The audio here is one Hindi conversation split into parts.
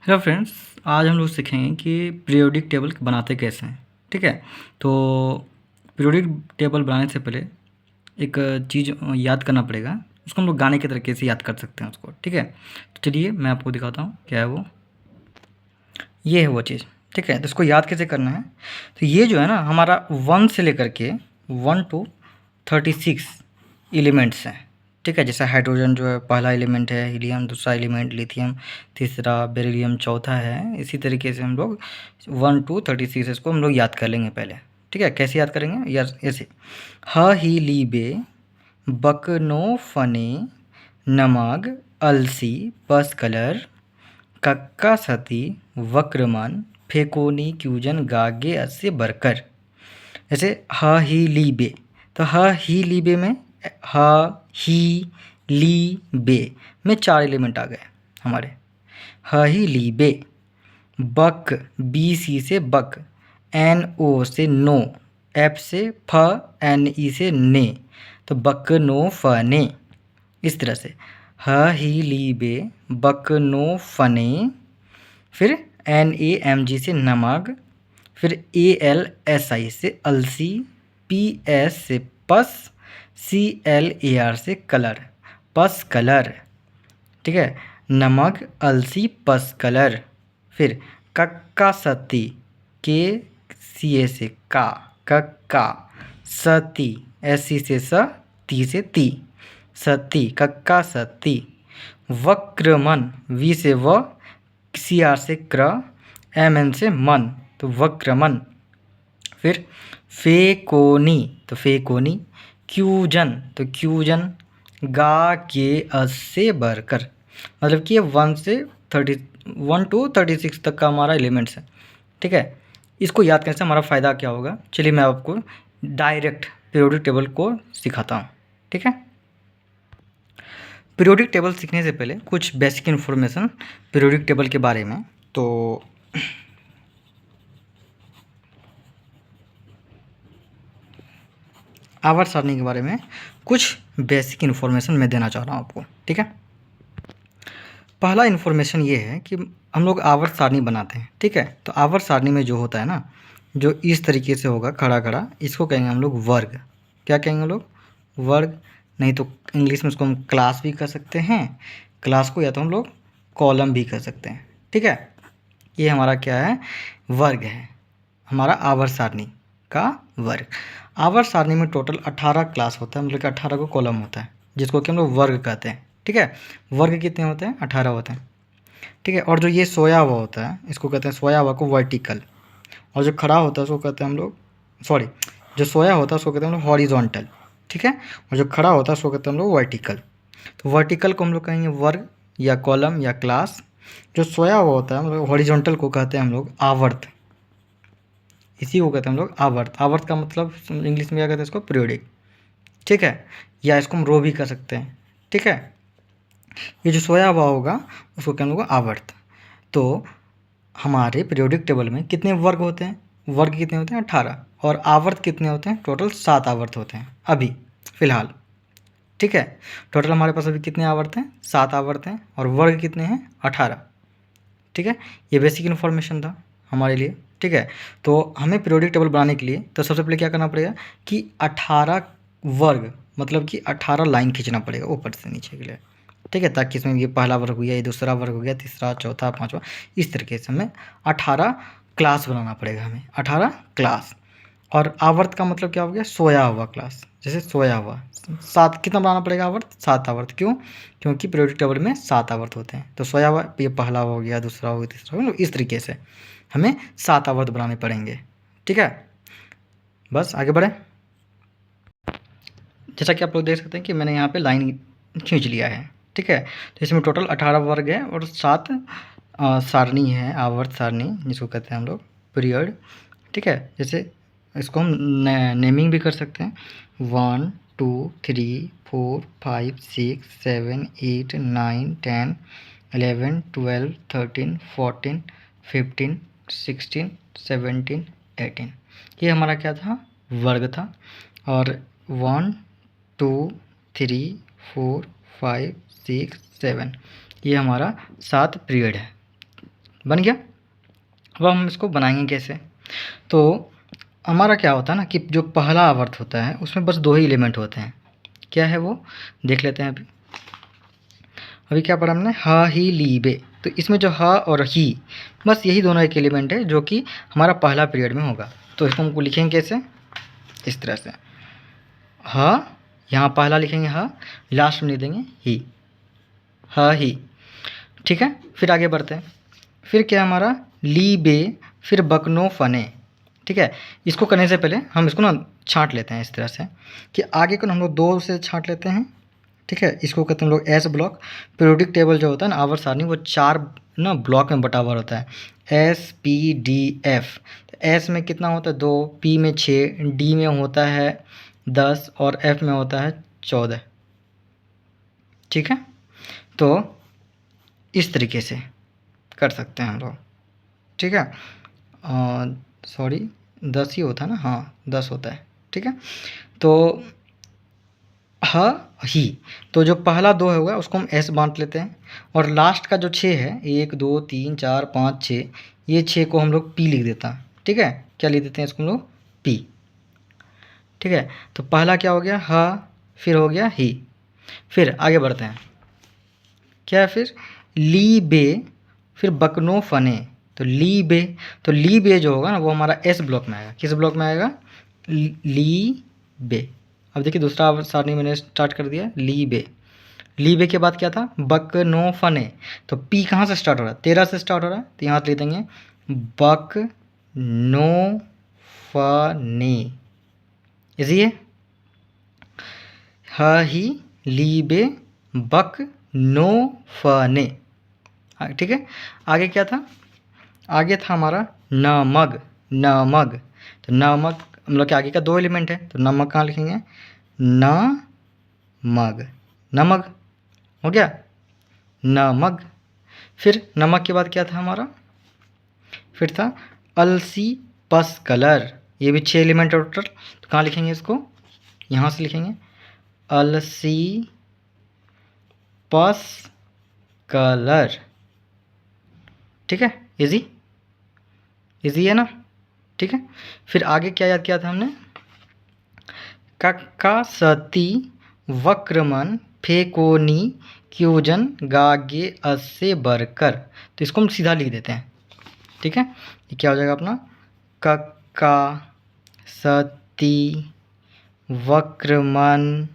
हेलो फ्रेंड्स, आज हम लोग सीखेंगे कि पीरियोडिक टेबल बनाते कैसे हैं। ठीक है, तो पीरियोडिक टेबल बनाने से पहले एक चीज़ याद करना पड़ेगा। उसको हम लोग गाने के तरीके से याद कर सकते हैं उसको। ठीक है, तो चलिए मैं आपको दिखाता हूँ क्या है वो। ये है वो चीज़। ठीक है, तो इसको याद कैसे करना है। तो ये जो है ना, हमारा 1 से लेकर के 1 to 36 एलिमेंट्स हैं। ठीक है, जैसे हाइड्रोजन जो है पहला एलिमेंट है, हीलियम दूसरा एलिमेंट, लिथियम तीसरा, बेरिलियम चौथा है। इसी तरीके से हम लोग 1 to 36 इसको हम लोग याद कर लेंगे पहले। ठीक है, कैसे याद करेंगे यार, ऐसे ह ही ली बे बक नो फने नमग अलसी पस कलर कक्का सती वक्रमन फेकोनी क्यूजन गागे अस्य बरकर। जैसे ह ही ली बे, तो ह ही ली बे में ह ही ली बे में 4 एलिमेंट आ गए हमारे। ह ही ली बे, बक बी सी से बक, एन ओ से नो, एफ से फ, एन ई से ने, तो बक नो फ ने। इस तरह से ह ही ली बे बक नो फने, फिर एन ए एम जी से नमक, फिर ए एल एस आई से अलसी, पी एस से पस, सी एल ए आर से कलर, पस कलर। ठीक है, नमक अलसी पस कलर। फिर कक्का सती, के सी ए से का, कक्का सती, एस सी से स, ती से ती, सती कक्का सती। वक्रमन, वी से व, सी आर से क्र, एम एन से मन, तो वक्रमन। फिर फेकोनी, तो फेकोनी। क्यूजन, तो क्यूजन। गा के अस से बढ़कर, मतलब कि ये 1 to 36 तक का हमारा एलिमेंट्स है। ठीक है, इसको याद करने से हमारा फ़ायदा क्या होगा, चलिए मैं आपको डायरेक्ट पीरियोडिक टेबल को सिखाता हूँ। ठीक है, पीरियोडिक टेबल सीखने से पहले कुछ बेसिक इन्फॉर्मेशन पीरियोडिक टेबल के बारे में। तो आवर्त सारणी के बारे में कुछ बेसिक इन्फॉर्मेशन मैं देना चाह रहा हूँ आपको। ठीक है, पहला इन्फॉर्मेशन ये है कि हम लोग आवर्त सारणी बनाते हैं। ठीक है, तो आवर्त सारणी में जो होता है ना, जो इस तरीके से होगा खड़ा खड़ा, इसको कहेंगे हम लोग वर्ग। क्या कहेंगे हम लोग? वर्ग। नहीं तो इंग्लिश में उसको हम क्लास भी कर सकते हैं, क्लास को, या तो हम लोग कॉलम भी कर सकते हैं। ठीक है, ये हमारा क्या है? वर्ग है, हमारा आवर्त सारणी का वर्ग। आवर्त सारणी में टोटल 18 क्लास होता है, मतलब कि 18 को कॉलम होता है, जिसको कि हम लोग वर्ग कहते हैं। ठीक है, वर्ग कितने होते हैं? 18 होते हैं। ठीक है, और जो ये सोया हुआ होता है, इसको कहते हैं, सोया हुआ को वर्टिकल, और जो खड़ा होता है उसको कहते हैं हम लोग, सॉरी, जो सोया होता है उसको कहते हैं हम लोग हॉरिजॉन्टल। ठीक है, और जो खड़ा होता है उसको कहते हैं हम लोग वर्टिकल। तो वर्टिकल को हम लोग कहेंगे वर्ग या कॉलम या क्लास। जो सोया हुआ होता है, मतलब हॉरिजॉन्टल को कहते हैं हम लोग आवर्त। इसी को कहते हैं हम लोग आवर्त। आवर्त का मतलब इंग्लिश में क्या कहते हैं इसको? पीरियोडिक। ठीक है, या इसको हम रो भी कर सकते हैं। ठीक है, ये जो सोया हुआ होगा उसको क्या हम लोग आवर्त। तो हमारे पीरियोडिक टेबल में कितने वर्ग होते हैं? वर्ग कितने होते हैं? 18। और आवर्त कितने होते हैं? टोटल 7 आवर्त होते हैं अभी फ़िलहाल। ठीक है, टोटल हमारे पास अभी कितने आवर्त हैं? 7 आवर्त हैं, और वर्ग कितने हैं? 18। ठीक है, ये बेसिक इन्फॉर्मेशन था हमारे लिए। ठीक है, तो हमें पीरियोडिक टेबल बनाने के लिए तो सबसे पहले क्या करना पड़ेगा कि 18 वर्ग, मतलब कि 18 लाइन खींचना पड़ेगा ऊपर से नीचे के लिए। ठीक है, ताकि इसमें ये पहला वर्ग हो गया, ये दूसरा वर्ग हो गया, तीसरा चौथा पाँचवा, इस तरीके से हमें 18 क्लास बनाना पड़ेगा, हमें 18 क्लास। और आवर्त का मतलब क्या हो गया? सोया हुआ क्लास, जैसे सोया हुआ। 7 कितना बनाना पड़ेगा आवर्त? 7 आवर्त। क्यों? क्योंकि पीरियोडिक टेबल में 7 आवर्त होते हैं। तो सोया हुआ ये पहला हो गया, दूसरा हो गया, तीसरा हो गया, इस तरीके से हमें 7 आवर्त बनाने पड़ेंगे। ठीक है, बस आगे बढ़ें। जैसा कि आप लोग देख सकते हैं कि मैंने यहाँ पे लाइन खींच लिया है। ठीक है, तो इसमें टोटल 18 वर्ग है और 7 सारणी है, आवर्त सारणी जिसको कहते हैं हम लोग पीरियड। ठीक है, जैसे इसको हम नेमिंग भी कर सकते हैं। 1 2 3 4 5 6 7 8 9 10 11 12 13 14 15 16 17 18, ये हमारा क्या था? वर्ग था। और 1 2 3 4 5 6 7, ये हमारा 7 पीरियड है। बन गया। अब हम इसको बनाएंगे कैसे? तो हमारा क्या होता है ना कि जो पहला आवर्त होता है उसमें बस 2 ही एलिमेंट होते हैं। क्या है वो? देख लेते हैं अभी क्या पढ़ा हमने? ह, ही, ली, बे। तो इसमें जो ह और ही, बस यही दोनों एक एलिमेंट है जो कि हमारा पहला पीरियड में होगा। तो इसको हमको लिखेंगे कैसे? इस तरह से, ह, यहाँ पहला लिखेंगे ह, लास्ट में लिख देंगे ही, ह ही। ठीक है, फिर आगे बढ़ते हैं। फिर क्या हमारा? ली, बे, फिर बकनो, फने। ठीक है, इसको करने से पहले हम इसको ना छाँट लेते हैं इस तरह से कि आगे को हम लोग 2 से छाँट लेते हैं। ठीक है, इसको कहते हैं हम लोग एस ब्लॉक। पीरियोडिक टेबल जो होता है ना, आवर्त सारणी, वो 4 ना ब्लॉक में बटा हुआ होता है, S, P, D, F. S में कितना होता है? 2, पी में 6, डी में होता है 10 और एफ में होता है 14। ठीक है, तो इस तरीके से कर सकते हैं हम लोग। ठीक है, सॉरी 10 ही होता है ना? हाँ 10 होता है। ठीक है, तो ह, ही, तो जो पहला 2 होगा उसको हम एस बांट लेते हैं और लास्ट का जो 6 है, 1 2 3 4 5 6, ये 6 को हम लोग पी लिख देता है। ठीक है, क्या लिख देते हैं इसको हम लोग? पी। ठीक है, तो पहला क्या हो गया? ह, फिर हो गया ही। फिर आगे बढ़ते हैं। क्या है फिर? ली, बे, फिर बकनो, फने। तो ली, बे, तो ली, बे जो होगा ना वो हमारा एस ब्लॉक में आएगा। किस ब्लॉक में आएगा? ली, बे। अब देखिए दूसरा सारणी मैंने स्टार्ट कर दिया, ली, बे। ली, बे के बाद क्या था? बक, नो, फने। तो पी कहाँ से स्टार्ट हो रहा है? 13 से स्टार्ट हो रहा है, तो यहाँ से लिख देंगे बक, नो, फने। इसी है ह, ही, ली, बे, बक, नो, फने। ठीक है, आगे क्या था? आगे था हमारा नमक। नमक, तो नमक हम लोग के आगे का 2 एलिमेंट है, तो नमक कहाँ लिखेंगे? न, मग, नमक हो गया, नमक। फिर नमक के बाद क्या था हमारा? फिर था अलसी, पस, कलर। ये भी 6 एलिमेंट है टोटल, तो कहाँ लिखेंगे इसको? यहाँ से लिखेंगे अलसी, पस, कलर। ठीक है, इजी इजी है ना? ठीक है, फिर आगे क्या याद किया था हमने? कक्का, सती, वक्रमन, फेकोनी, क्यूजन, गागे, असे, बरकर। तो इसको हम सीधा लिख देते हैं। ठीक है, ये क्या हो जाएगा अपना? कक्का, सती, वक्रमन,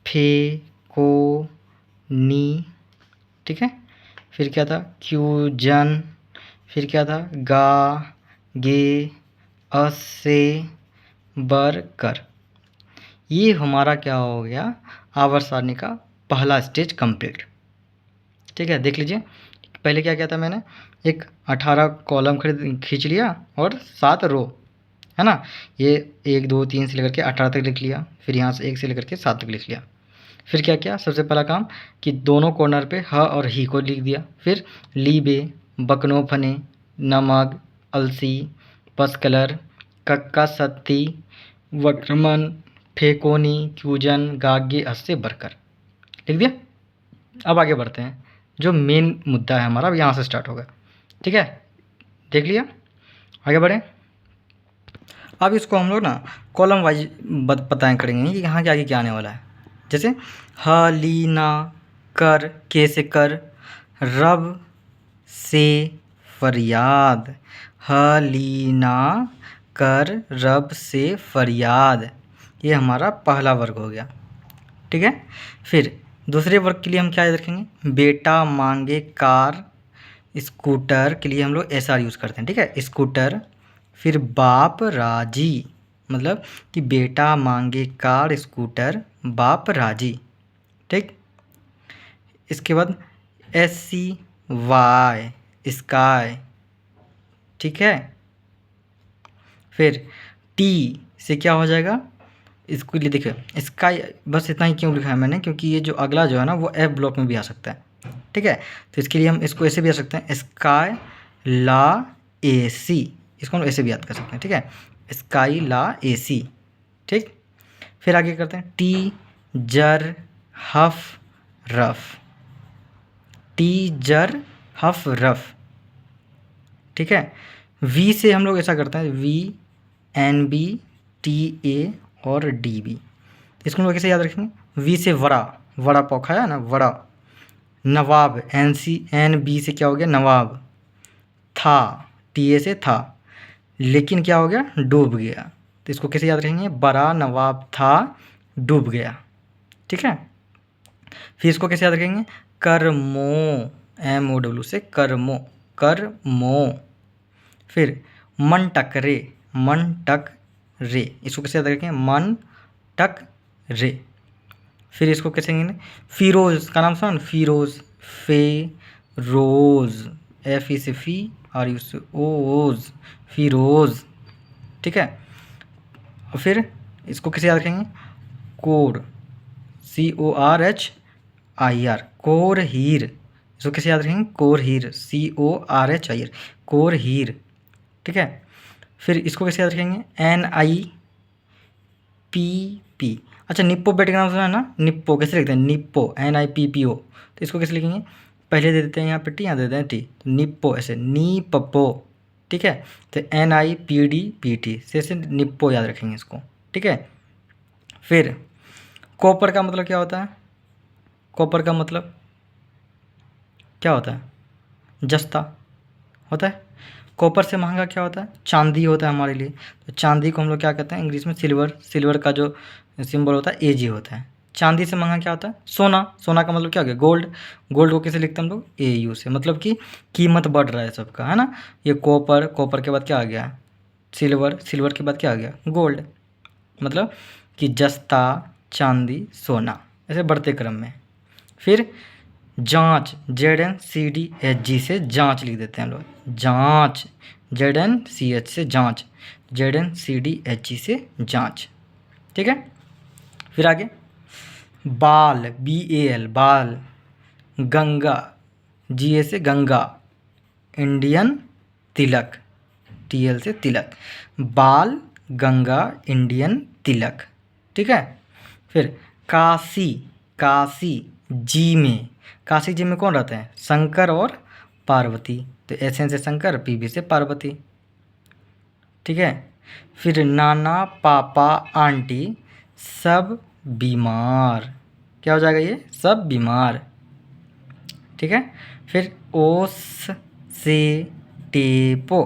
फेकोनी। ठीक है, फिर क्या था? क्यूजन, फिर क्या था? गा, गे, असे, बरकर। ये हमारा क्या हो गया? आवर्त सारणी का पहला स्टेज कंप्लीट। ठीक है, देख लीजिए पहले क्या किया था मैंने? एक 18 कॉलम खींच लिया और 7 रो, है ना? ये 1 2 3 से लेकर के 18 तक लिख लिया, फिर यहाँ से 1 से लेकर के 7 तक लिख लिया। फिर क्या किया? सबसे पहला काम कि दोनों कॉर्नर पे ह और ही को लिख दिया। फिर ली, बे, बकनो, फने, नमक, अलसी, पस, कलर, कक्का, सत्ती, वक्रमन, फेकोनी, क्यूजन, गागे, हस्से, बरकर लिख दिया। अब आगे बढ़ते हैं, जो मेन मुद्दा है हमारा अब यहाँ से स्टार्ट होगा। ठीक है, देख लिया, आगे बढ़ें। अब इसको हम लोग ना कॉलम वाइज बताएं करेंगे कि यहाँ के आगे क्या आने वाला है। जैसे ह, ली, ना, कर, के से कर, रब से फरियाद। ह, ली, ना, कर, रब से फरियाद, ये हमारा पहला वर्ग हो गया। ठीक है, फिर दूसरे वर्ग के लिए हम क्या याद रखेंगे? बेटा मांगे कार, स्कूटर के लिए हम लोग एस आर यूज़ करते हैं। ठीक है, स्कूटर। फिर बाप राजी, मतलब कि बेटा मांगे कार, स्कूटर, बाप राजी। ठीक, इसके बाद एस सी वाई, स्काई। ठीक है, फिर टी से क्या हो जाएगा? इसके लिए देखिए स्काई, बस इतना ही क्यों लिखा है मैंने? क्योंकि ये जो अगला जो है ना वो एफ ब्लॉक में भी आ सकता है। ठीक है, तो इसके लिए हम इसको ऐसे भी आ सकते हैं, स्काई ला ए सी, इसको हम ऐसे भी याद कर सकते हैं। ठीक है, स्काई ला ए सी। ठीक, फिर आगे करते हैं टी, जर, हफ, रफ। टी, जर, हफ, रफ। ठीक है। वी से हम लोग ऐसा करते हैं, V, N B, T A और डी बी। इसको हम लोग कैसे याद रखेंगे? वी से वड़ा, वड़ा पाव खाया ना, वड़ा। नवाब, एन सी, एन बी से क्या हो गया? नवाब। था, टी ए से था, लेकिन क्या हो गया? डूब गया। तो इसको कैसे याद रखेंगे? बड़ा नवाब था, डूब गया। ठीक है। फिर इसको कैसे याद रखेंगे? कर्मो, एम ओ डब्ल्यू से कर्मो, कर्मो। फिर मन टक रे, मन टक रे, इसको कैसे याद रखेंगे? मन टक रे। फिर इसको कैसे कहेंगे? फिरोज का नाम सुना? फिरोज, फे रोज, एफ ई से फी, आर यू से ओज, फिरोज। ठीक है। और फिर इसको कैसे याद रखेंगे? कोर, C O R H I R, कोर हीर। इसको कैसे याद रखेंगे? कोर हीर, C O R H I R, कोर हीर। ठीक है। फिर इसको कैसे याद रखेंगे? N I P P. अच्छा, निप्पो बेटे का नाम सुना है ना? निप्पो कैसे लिखते हैं? Nippo, N I P P O. तो इसको कैसे लिखेंगे? पहले दे देते हैं यहाँ पे टी, यहाँ दे देते हैं टी, तो निप्पो ऐसे, नी पप्पो। ठीक है। तो N I P D P T से ऐसे निप्पो याद रखेंगे इसको। ठीक है। फिर कॉपर का मतलब क्या होता है? कॉपर का मतलब क्या होता है? जस्ता होता है। कॉपर से महंगा क्या होता है? चांदी होता है हमारे लिए। तो चांदी को हम लोग क्या कहते हैं इंग्लिश में? सिल्वर। सिल्वर का जो सिंबल होता है एजी होता है। चांदी से महंगा क्या होता है? सोना। सोना का मतलब क्या हो गया? गोल्ड। गोल्ड को कैसे लिखते हैं हम लोग? ए यू से, मतलब कि कीमत बढ़ रहा है सबका, है ना। ये कॉपर, कॉपर के बाद क्या आ गया? सिल्वर, सिल्वर के बाद क्या आ गया? गोल्ड। मतलब कि जस्ता, चांदी, सोना, ऐसे बढ़ते क्रम में। फिर जांच, Z N C D H G से जांच लिख देते हैं हम लोग, जांच, जेड एन सी एच से जांच, Z N C D H G से जांच। ठीक है। फिर आगे बाल, बी ए एल, बाल। गंगा, जी ए से गंगा। इंडियन, तिलक, टी एल से तिलक। बाल, गंगा, इंडियन, तिलक। ठीक है। फिर काशी, काशी जी में, काशी जी में कौन रहते हैं? शंकर और पार्वती। तो एस एन से शंकर, पी बी से पार्वती। ठीक है। फिर नाना, पापा, आंटी सब बीमार। क्या हो जाएगा ये? सब बीमार। ठीक है। फिर ओस से टेपो,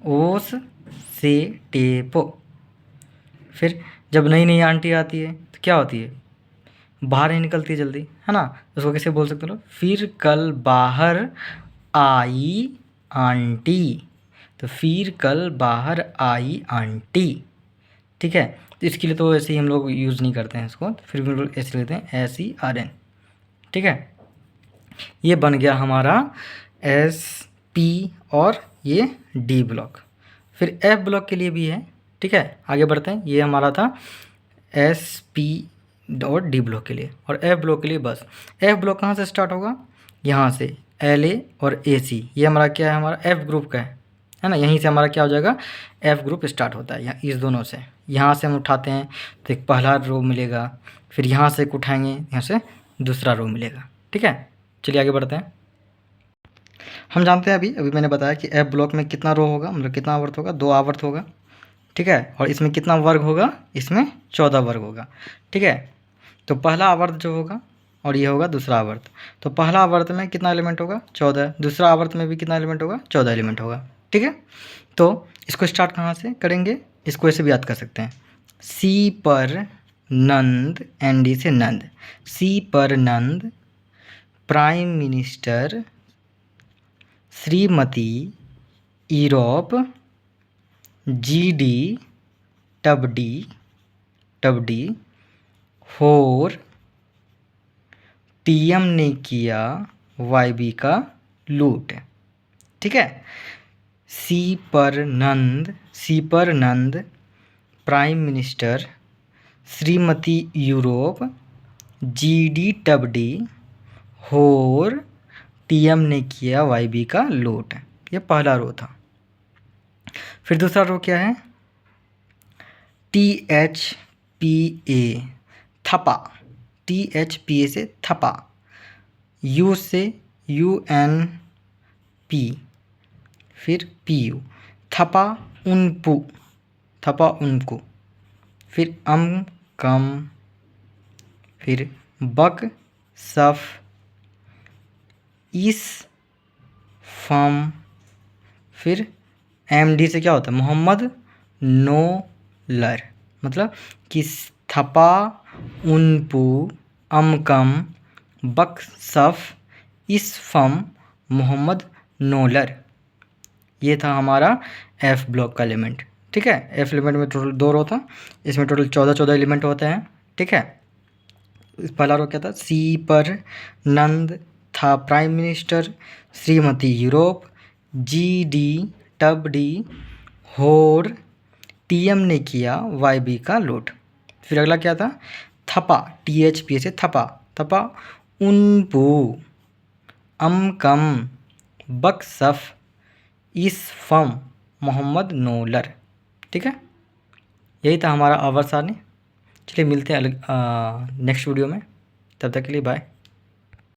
ओस से टेपो। फिर जब नई नई आंटी आती है तो क्या होती है? बाहर नहीं निकलती जल्दी, है ना। उसको कैसे बोल सकते हो लोग? फिर कल बाहर आई आंटी। तो फिर कल बाहर आई आंटी। ठीक है। तो इसके लिए तो ऐसे ही हम लोग यूज़ नहीं करते हैं इसको, तो फिर भी हम लोग ऐसे लेते हैं, एस ई आर एन। ठीक है। ये बन गया हमारा एस पी और ये डी ब्लॉक। फिर एफ ब्लॉक के लिए भी है। ठीक है। आगे बढ़ते हैं। ये हमारा था एस पी और डी ब्लॉक के लिए। और एफ ब्लॉक के लिए बस, एफ ब्लॉक कहाँ से स्टार्ट होगा? यहाँ से, एल ए और ए सी, ये हमारा क्या है? हमारा एफ ग्रुप का है ना। यहीं से हमारा क्या हो जाएगा? एफ ग्रुप स्टार्ट होता है, यहाँ इस दोनों से। यहाँ से हम उठाते हैं तो एक पहला रो मिलेगा, फिर यहाँ से एक उठाएंगे, यहाँ से दूसरा रो मिलेगा। ठीक है। चलिए आगे बढ़ते हैं। हम जानते हैं अभी अभी मैंने बताया कि एफ ब्लॉक में कितना रो होगा, मतलब कितना आवर्त होगा? 2 आवर्त होगा। ठीक है। और इसमें कितना वर्ग होगा? इसमें 14 वर्ग होगा। ठीक है। तो पहला आवर्त जो होगा और ये होगा दूसरा आवर्त। तो पहला आवर्त में कितना एलिमेंट होगा? 14। दूसरा आवर्त में भी कितना एलिमेंट होगा? 14 एलिमेंट होगा। ठीक है। तो इसको स्टार्ट कहाँ से करेंगे? इसको ऐसे भी याद कर सकते हैं, सी पर नंद, एन डी से नंद, सी पर Nand, prime minister, Shrimati, Europe, G D, टबडी, टबडी, होर, टीएम ने किया वाईबी का लूट। ठीक है। सी पर नंद, सी पर Nand, prime minister, Shrimati Europe, GD टबडी, होर, टीएम ने किया वाईबी का लूट। ये पहला रो था। फिर दूसरा रो क्या है? टी एच पी ए, थपा, टी एच पी ए से थपा, यू से यू एन पी, फिर पीयू, थपा उनपु, थपा उनको, फिर कम, फिर बक सफ, इस फम, फिर एमडी से क्या होता है मोहम्मद नो लर, मतलब कि थपा उनपु कम बक सफ इस फम मोहम्मद नोलर। ये था हमारा एफ ब्लॉक का एलिमेंट। ठीक है, एफ एलिमेंट में टोटल 2 रो था, इसमें टोटल 14 एलिमेंट होते हैं। ठीक है, पहला रो क्या था, सी पर नंद था prime minister, Shrimati Europe, G D tub D होर, टीएम ने किया वाईबी का लोड। फिर अगला क्या था, थपा टीएचपी से थपा, थपा उनपू कम बक सफ इस फम मोहम्मद नोलर। ठीक है, यही था हमारा आवर सारणी। चलिए मिलते हैं अलग नेक्स्ट वीडियो में, तब तक के लिए बाय।